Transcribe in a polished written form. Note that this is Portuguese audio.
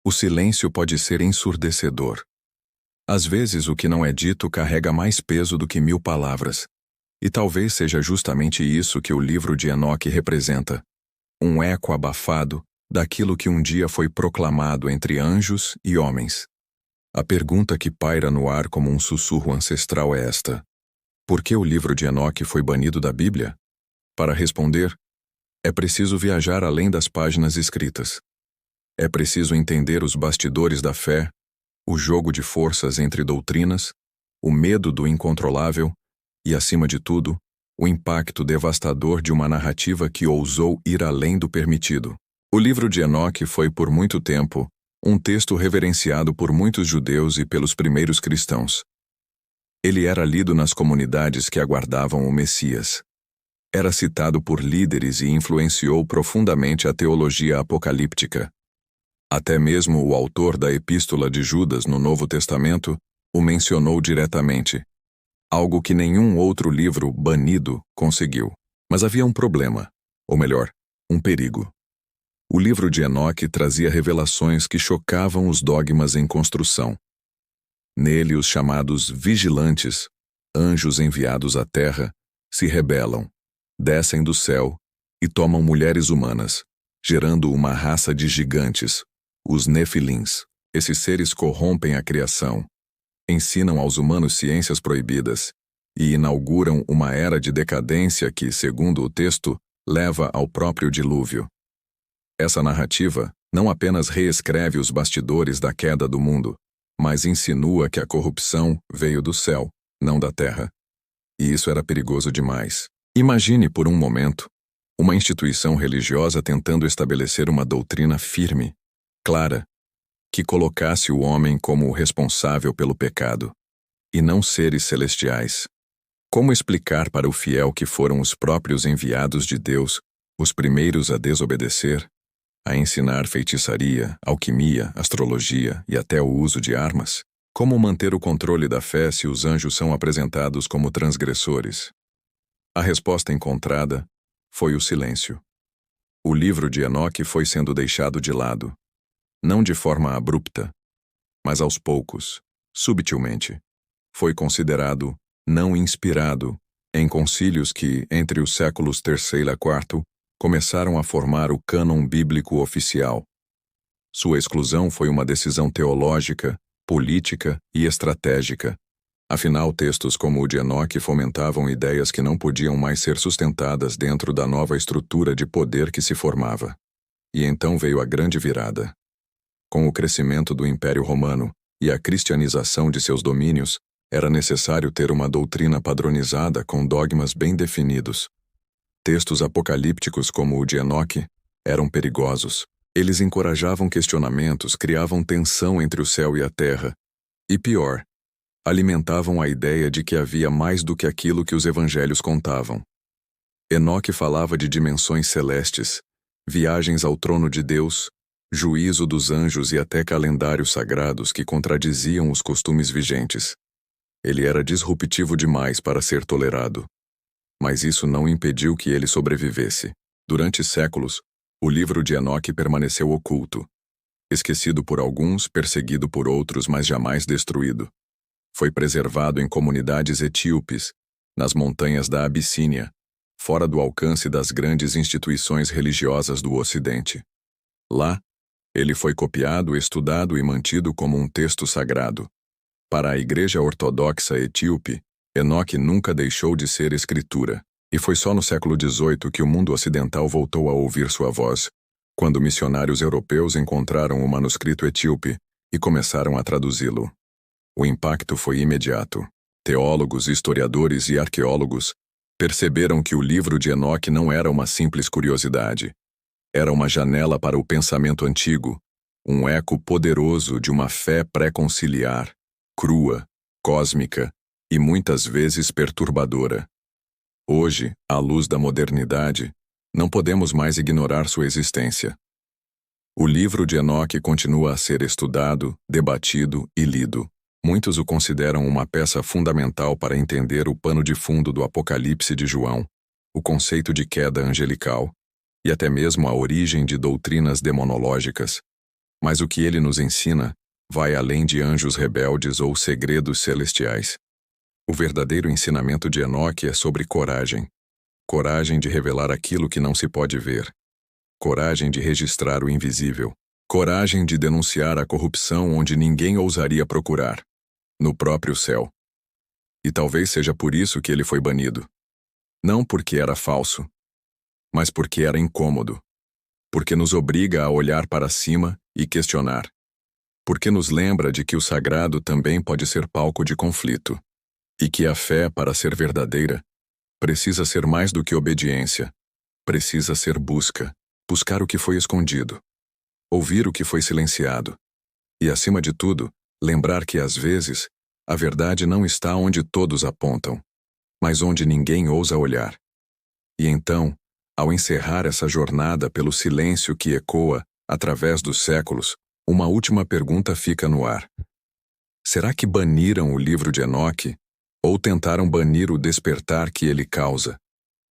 O silêncio pode ser ensurdecedor. Às vezes, o que não é dito carrega mais peso do que 1000 palavras. E talvez seja justamente isso que o livro de Enoque representa. Um eco abafado daquilo que um dia foi proclamado entre anjos e homens. A pergunta que paira no ar como um sussurro ancestral é esta: por que o livro de Enoque foi banido da Bíblia? Para responder, é preciso viajar além das páginas escritas. É preciso entender os bastidores da fé, o jogo de forças entre doutrinas, o medo do incontrolável e, acima de tudo, o impacto devastador de uma narrativa que ousou ir além do permitido. O livro de Enoque foi, por muito tempo, um texto reverenciado por muitos judeus e pelos primeiros cristãos. Ele era lido nas comunidades que aguardavam o Messias. Era citado por líderes e influenciou profundamente a teologia apocalíptica. Até mesmo o autor da Epístola de Judas no Novo Testamento o mencionou diretamente, algo que nenhum outro livro banido conseguiu. Mas havia um problema, ou melhor, um perigo. O livro de Enoque trazia revelações que chocavam os dogmas em construção. Nele, os chamados vigilantes, anjos enviados à terra, se rebelam, descem do céu e tomam mulheres humanas, gerando uma raça de gigantes, os Nefilins. Esses seres corrompem a criação, ensinam aos humanos ciências proibidas e inauguram uma era de decadência que, segundo o texto, leva ao próprio dilúvio. Essa narrativa não apenas reescreve os bastidores da queda do mundo, mas insinua que a corrupção veio do céu, não da terra. E isso era perigoso demais. Imagine por um momento uma instituição religiosa tentando estabelecer uma doutrina firme, clara, que colocasse o homem como o responsável pelo pecado, e não seres celestiais. Como explicar para o fiel que foram os próprios enviados de Deus, os primeiros a desobedecer, a ensinar feitiçaria, alquimia, astrologia e até o uso de armas? Como manter o controle da fé se os anjos são apresentados como transgressores? A resposta encontrada foi o silêncio. O livro de Enoque foi sendo deixado de lado, não de forma abrupta, mas aos poucos, subtilmente. Foi considerado não inspirado em concílios que, entre os séculos III e IV, começaram a formar o cânon bíblico oficial. Sua exclusão foi uma decisão teológica, política e estratégica. Afinal, textos como o de Enoque fomentavam ideias que não podiam mais ser sustentadas dentro da nova estrutura de poder que se formava. E então veio a grande virada. Com o crescimento do Império Romano e a cristianização de seus domínios, era necessário ter uma doutrina padronizada com dogmas bem definidos. Textos apocalípticos como o de Enoque eram perigosos. Eles encorajavam questionamentos, criavam tensão entre o céu e a terra. E pior, alimentavam a ideia de que havia mais do que aquilo que os evangelhos contavam. Enoque falava de dimensões celestes, viagens ao trono de Deus, juízo dos anjos e até calendários sagrados que contradiziam os costumes vigentes. Ele era disruptivo demais para ser tolerado. Mas isso não impediu que ele sobrevivesse. Durante séculos, o livro de Enoque permaneceu oculto. Esquecido por alguns, perseguido por outros, mas jamais destruído. Foi preservado em comunidades etíopes, nas montanhas da Abissínia, fora do alcance das grandes instituições religiosas do Ocidente. Lá, ele foi copiado, estudado e mantido como um texto sagrado. Para a Igreja Ortodoxa Etíope, Enoque nunca deixou de ser escritura, e foi só no século XVIII que o mundo ocidental voltou a ouvir sua voz, quando missionários europeus encontraram o manuscrito etíope e começaram a traduzi-lo. O impacto foi imediato. Teólogos, historiadores e arqueólogos perceberam que o livro de Enoque não era uma simples curiosidade. Era uma janela para o pensamento antigo, um eco poderoso de uma fé pré-conciliar, crua, cósmica e muitas vezes perturbadora. Hoje, à luz da modernidade, não podemos mais ignorar sua existência. O livro de Enoque continua a ser estudado, debatido e lido. Muitos o consideram uma peça fundamental para entender o pano de fundo do Apocalipse de João, o conceito de queda angelical, e até mesmo a origem de doutrinas demonológicas. Mas o que ele nos ensina vai além de anjos rebeldes ou segredos celestiais. O verdadeiro ensinamento de Enoque é sobre coragem. Coragem de revelar aquilo que não se pode ver. Coragem de registrar o invisível. Coragem de denunciar a corrupção onde ninguém ousaria procurar. No próprio céu. E talvez seja por isso que ele foi banido. Não porque era falso, mas porque era incômodo. Porque nos obriga a olhar para cima e questionar. Porque nos lembra de que o sagrado também pode ser palco de conflito. E que a fé, para ser verdadeira, precisa ser mais do que obediência. Precisa ser busca. Buscar o que foi escondido. Ouvir o que foi silenciado. E, acima de tudo, lembrar que, às vezes, a verdade não está onde todos apontam, mas onde ninguém ousa olhar. E então, ao encerrar essa jornada pelo silêncio que ecoa, através dos séculos, uma última pergunta fica no ar. Será que baniram o livro de Enoque? Ou tentaram banir o despertar que ele causa?